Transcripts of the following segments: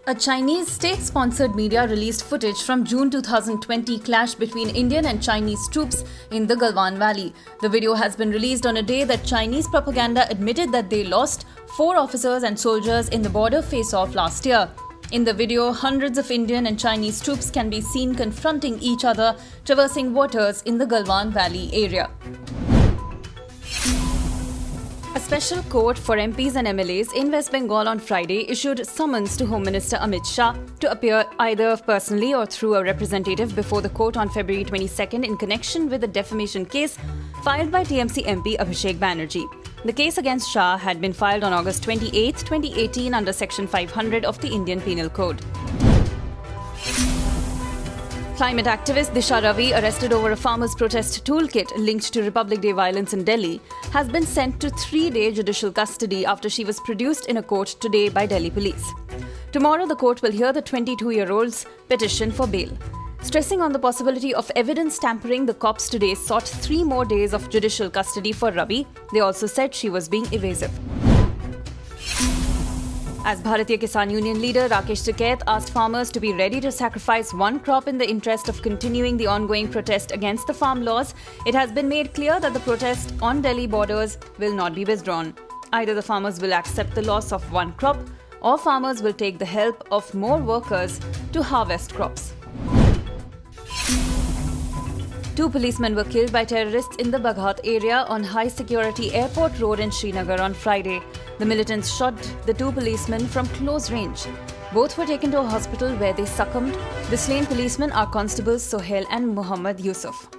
A Chinese state-sponsored media released footage from June 2020 clash between Indian and Chinese troops in the Galwan Valley. The video has been released on a day that Chinese propaganda admitted that they lost 4 officers and soldiers in the border face-off last year. In the video, hundreds of Indian and Chinese troops can be seen confronting each other, traversing waters in the Galwan Valley area. A special court for MPs and MLAs in West Bengal on Friday issued summons to Home Minister Amit Shah to appear either personally or through a representative before the court on February 22nd in connection with a defamation case filed by TMC MP Abhishek Banerjee. The case against Shah had been filed on August 28, 2018 under Section 500 of the Indian Penal Code. Climate activist Disha Ravi, arrested over a farmers' protest toolkit linked to Republic Day violence in Delhi, has been sent to 3-day judicial custody after she was produced in a court today by Delhi police. Tomorrow, the court will hear the 22-year-old's petition for bail. Stressing on the possibility of evidence tampering, the cops today sought 3 more days of judicial custody for Ravi. They also said she was being evasive. As Bharatiya Kisan Union leader Rakesh Tikait asked farmers to be ready to sacrifice one crop in the interest of continuing the ongoing protest against the farm laws, it has been made clear that the protest on Delhi borders will not be withdrawn. Either the farmers will accept the loss of one crop, or farmers will take the help of more workers to harvest crops. 2 policemen were killed by terrorists in the Baghat area on high-security airport road in Srinagar on Friday. The militants shot the 2 policemen from close range. Both were taken to a hospital where they succumbed. The slain policemen are Constables Sohail and Muhammad Yusuf.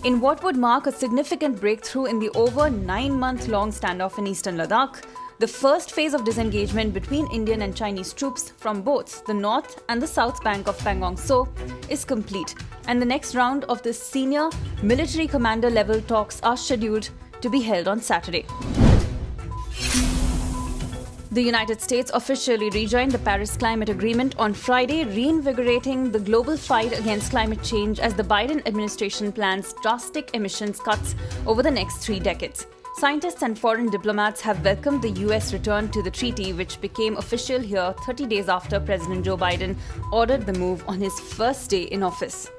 In what would mark a significant breakthrough in the over 9-month-long standoff in eastern Ladakh, the first phase of disengagement between Indian and Chinese troops from both the north and the south bank of Pangong Tso is complete, and the next round of the senior military commander level talks are scheduled to be held on Saturday. The United States officially rejoined the Paris Climate Agreement on Friday, reinvigorating the global fight against climate change as the Biden administration plans drastic emissions cuts over the next 3 decades. Scientists and foreign diplomats have welcomed the US return to the treaty, which became official here 30 days after President Joe Biden ordered the move on his first day in office.